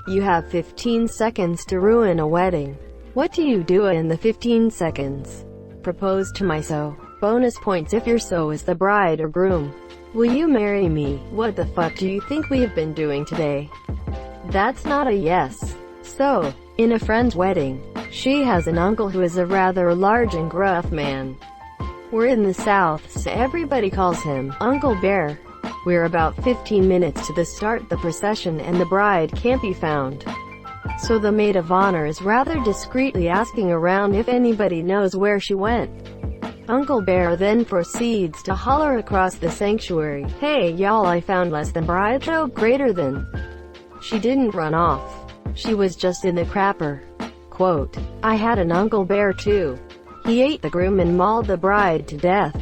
You have 15 seconds to ruin a wedding. What do you do in the 15 seconds? Propose to my so. Bonus points if your so is the bride or groom. Will you marry me? What the fuck do you think we've been doing today? That's not a yes. So, in a friend's wedding, she has an uncle who is a rather large and gruff man. We're in the South, so everybody calls him Uncle Bear. We're about 15 minutes to the start the procession and the bride can't be found. So the maid of honor is rather discreetly asking around if anybody knows where she went. Uncle Bear then proceeds to holler across the sanctuary, "Hey y'all, I found less than bride, oh greater than. She didn't run off. She was just in the crapper." Quote, "I had an Uncle Bear too. He ate the groom and mauled the bride to death.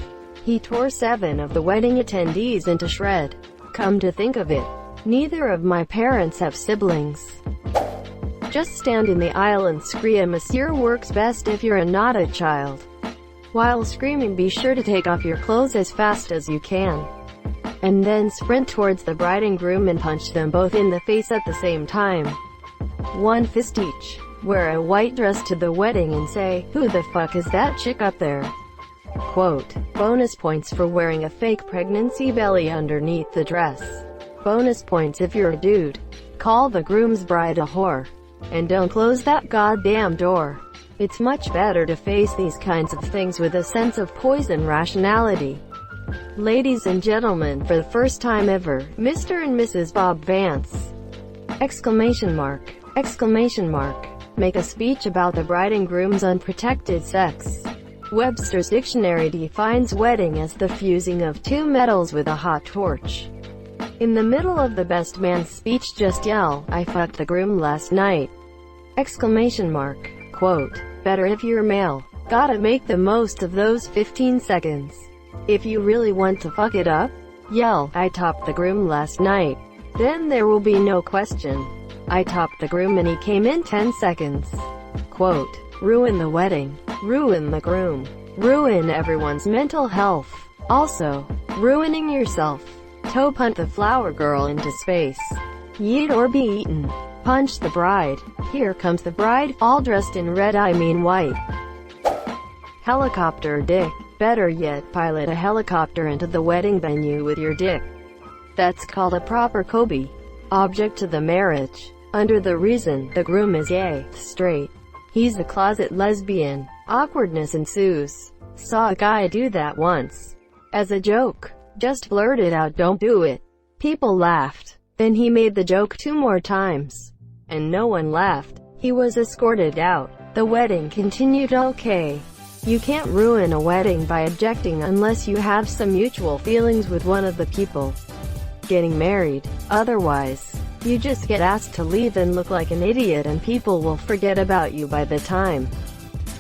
He tore 7 of the wedding attendees into shred. Come to think of it, neither of my parents have siblings. Just stand in the aisle and scream. Monsieur works best if you're not a child. While screaming, be sure to take off your clothes as fast as you can. And then sprint towards the bride and groom and punch them both in the face at the same time. 1 fist each. Wear a white dress to the wedding and say, 'Who the fuck is that chick up there?'" Quote, "Bonus points for wearing a fake pregnancy belly underneath the dress. Bonus points if you're a dude. Call the groom's bride a whore. And don't close that goddamn door. It's much better to face these kinds of things with a sense of poise and rationality." Ladies and gentlemen, for the first time ever, Mr. and Mrs. Bob Vance! Exclamation mark. Exclamation mark. Make a speech about the bride and groom's unprotected sex. Webster's dictionary defines wedding as the fusing of 2 metals with a hot torch. In the middle of the best man's speech, just yell, "I fucked the groom last night!" Exclamation mark. Quote, "Better if you're male. Gotta make the most of those 15 seconds. If you really want to fuck it up, yell, 'I topped the groom last night.' Then there will be no question. I topped the groom and he came in 10 seconds. Quote, "Ruin the wedding. Ruin the groom. Ruin everyone's mental health. Also, ruining yourself. Toe punt the flower girl into space. Yeet or be eaten. Punch the bride. Here comes the bride, all dressed in red, I mean white. Helicopter dick. Better yet, pilot a helicopter into the wedding venue with your dick. That's called a proper Kobe. Object to the marriage. Under the reason, the groom is gay, straight. He's a closet lesbian. Awkwardness ensues. Saw a guy do that once. As a joke. Just blurted out, "Don't do it." People laughed. Then he made the joke 2 more times. And no one laughed. He was escorted out. The wedding continued okay. You can't ruin a wedding by objecting unless you have some mutual feelings with one of the people getting married. Otherwise, you just get asked to leave and look like an idiot, and people will forget about you by the time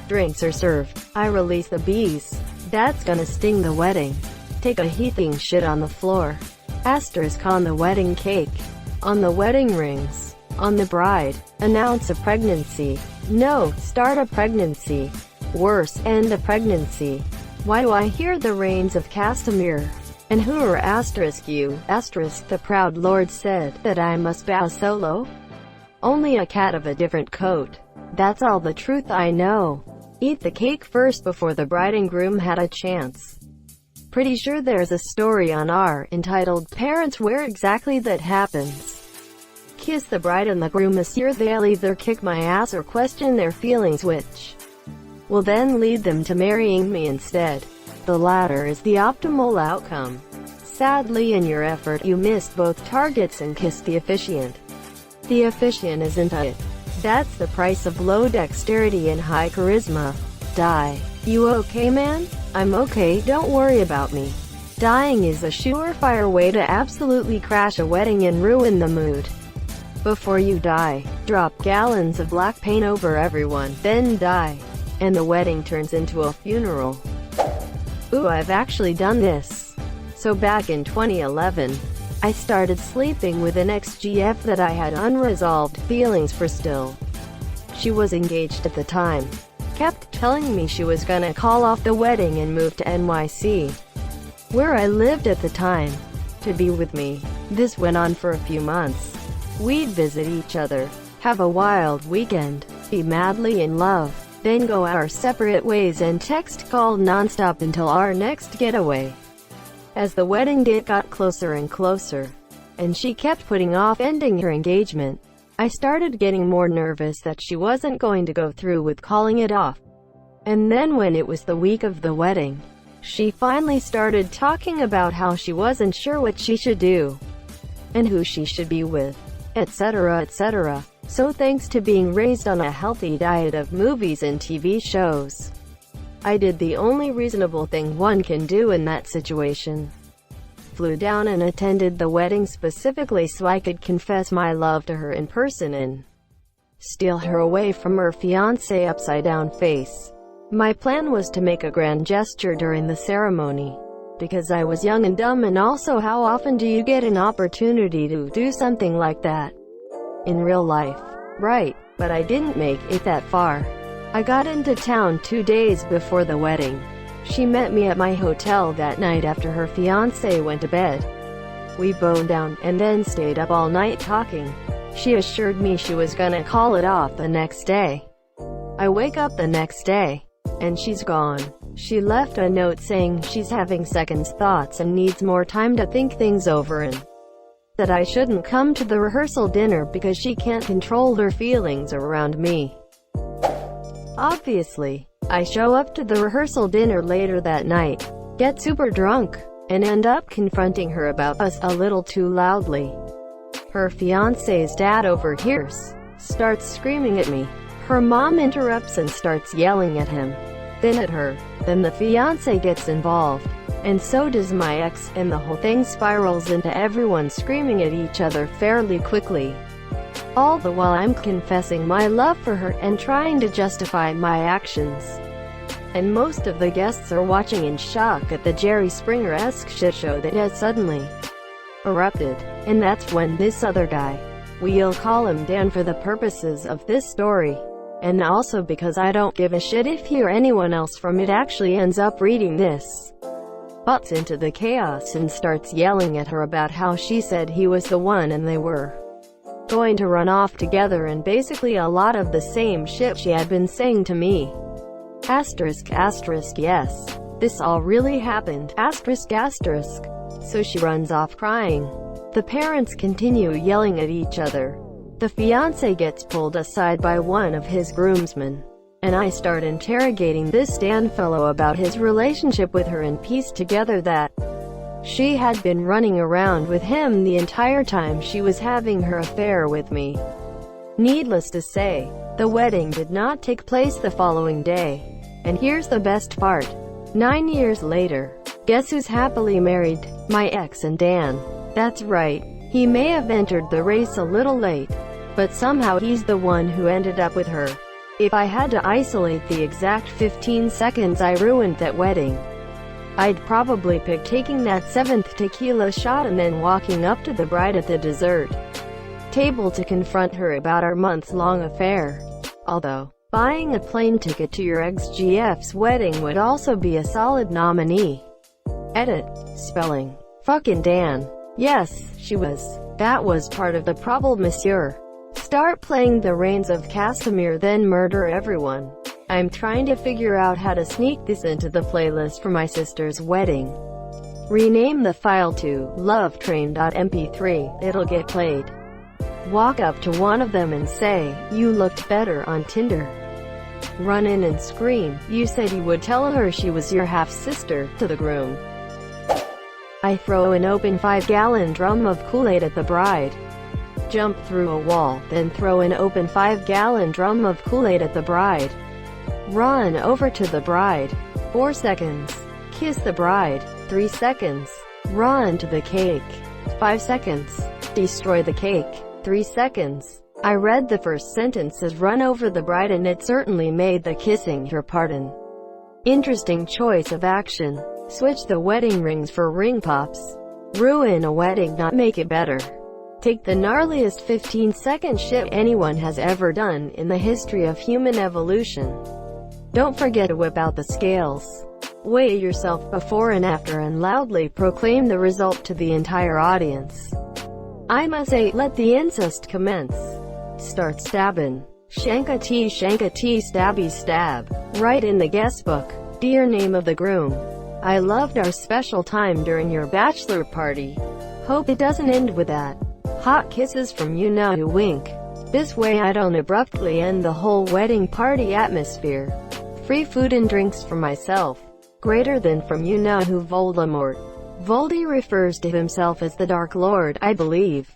drinks are served. I release the bees. That's gonna sting the wedding. Take a heaping shit on the floor. Asterisk on the wedding cake. On the wedding rings. On the bride. Announce a pregnancy. No, start a pregnancy. Worse, end a pregnancy. Why do I hear the reins of Castamere? And who are asterisk you? Asterisk the proud lord said that I must bow solo? Only a cat of a different coat. That's all the truth I know. Eat the cake first before the bride and groom had a chance. Pretty sure there's a story on R entitled Parents where exactly that happens. Kiss the bride and the groom, monsieur. They'll either kick my ass or question their feelings, which will then lead them to marrying me instead. The latter is the optimal outcome. Sadly, in your effort, you missed both targets and kissed the officiant. The officiant isn't it. That's the price of low dexterity and high charisma. Die. You okay, man? I'm okay, don't worry about me. Dying is a surefire way to absolutely crash a wedding and ruin the mood. Before you die, drop gallons of black paint over everyone, then die. And the wedding turns into a funeral. Ooh, I've actually done this. So back in 2011, I started sleeping with an ex-GF that I had unresolved feelings for still. She was engaged at the time. Kept telling me she was gonna call off the wedding and move to NYC, where I lived at the time, to be with me. This went on for a few months. We'd visit each other, have a wild weekend, be madly in love, then go our separate ways and text call nonstop until our next getaway. As the wedding date got closer and closer, and she kept putting off ending her engagement, I started getting more nervous that she wasn't going to go through with calling it off. And then when it was the week of the wedding, she finally started talking about how she wasn't sure what she should do, and who she should be with, etc., etc. So thanks to being raised on a healthy diet of movies and TV shows, I did the only reasonable thing one can do in that situation. Flew down and attended the wedding specifically so I could confess my love to her in person and steal her away from her fiancé upside down face. My plan was to make a grand gesture during the ceremony, because I was young and dumb, and also how often do you get an opportunity to do something like that in real life? Right, but I didn't make it that far. I got into town 2 days before the wedding. She met me at my hotel that night after her fiancé went to bed. We boned down, and then stayed up all night talking. She assured me she was gonna call it off the next day. I wake up the next day, and she's gone. She left a note saying she's having second thoughts and needs more time to think things over, and that I shouldn't come to the rehearsal dinner because she can't control her feelings around me. Obviously, I show up to the rehearsal dinner later that night, get super drunk, and end up confronting her about us a little too loudly. Her fiancé's dad overhears, starts screaming at me. Her mom interrupts and starts yelling at him, then at her. Then the fiancé gets involved, and so does my ex, and the whole thing spirals into everyone screaming at each other fairly quickly. All the while I'm confessing my love for her and trying to justify my actions. And most of the guests are watching in shock at the Jerry Springer-esque shit show that has suddenly erupted. And that's when this other guy, we'll call him Dan for the purposes of this story, and also because I don't give a shit if he or anyone else from it actually ends up reading this, butts into the chaos and starts yelling at her about how she said he was the one and they were going to run off together, and basically a lot of the same shit she had been saying to me. Asterisk, asterisk, yes. This all really happened. Asterisk, asterisk. So she runs off crying. The parents continue yelling at each other. The fiancé gets pulled aside by one of his groomsmen, and I start interrogating this Dan fellow about his relationship with her and piece together that she had been running around with him the entire time she was having her affair with me. Needless to say, the wedding did not take place the following day. And here's the best part. 9 years later, guess who's happily married? My ex and Dan. That's right. He may have entered the race a little late, but somehow he's the one who ended up with her. If I had to isolate the exact 15 seconds I ruined that wedding, I'd probably pick taking that 7th tequila shot and then walking up to the bride at the dessert table to confront her about our months-long affair. Although, buying a plane ticket to your ex-GF's wedding would also be a solid nominee. Edit. Spelling. Fucking Dan. Yes, she was. That was part of the problem, monsieur. Start playing the Reigns of Castamere, then murder everyone. I'm trying to figure out how to sneak this into the playlist for my sister's wedding. Rename the file to lovetrain.mp3, it'll get played. Walk up to one of them and say, you looked better on Tinder. Run in and scream, you said you would tell her she was your half-sister, to the groom. I throw an open 5-gallon drum of Kool-Aid at the bride. Jump through a wall, then throw an open 5-gallon drum of Kool-Aid at the bride. Run over to the bride. 4 seconds. Kiss the bride. 3 seconds. Run to the cake. 5 seconds. Destroy the cake. 3 seconds. I read the first sentence as run over the bride, and it certainly made the kissing her pardon. Interesting choice of action. Switch the wedding rings for ring pops. Ruin a wedding, not make it better. Take the gnarliest 15-second shit anyone has ever done in the history of human evolution. Don't forget to whip out the scales. Weigh yourself before and after and loudly proclaim the result to the entire audience. I must say, let the incest commence. Start stabbin'. Shanka T, stabby stab. Write in the guest book. Dear name of the groom. I loved our special time during your bachelor party. Hope it doesn't end with that. Hot kisses from you know who wink. This way I don't abruptly end the whole wedding party atmosphere. Free food and drinks for myself. Greater than from you know who Voldemort. Voldy refers to himself as the Dark Lord, I believe.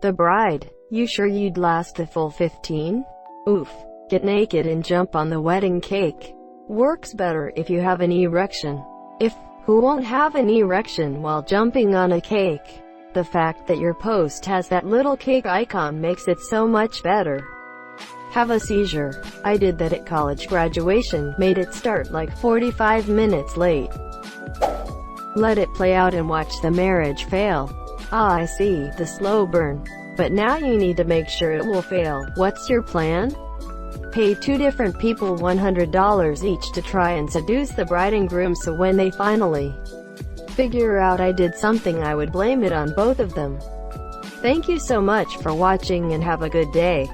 The bride. You sure you'd last the full 15? Oof. Get naked and jump on the wedding cake. Works better if you have an erection. Who won't have an erection while jumping on a cake? The fact that your post has that little cake icon makes it so much better. Have a seizure. I did that at college graduation, made it start like 45 minutes late. Let it play out and watch the marriage fail. Ah, I see, the slow burn. But now you need to make sure it will fail. What's your plan? Pay 2 different people $100 each to try and seduce the bride and groom, so when they finally figure out I did something, I would blame it on both of them. Thank you so much for watching and have a good day.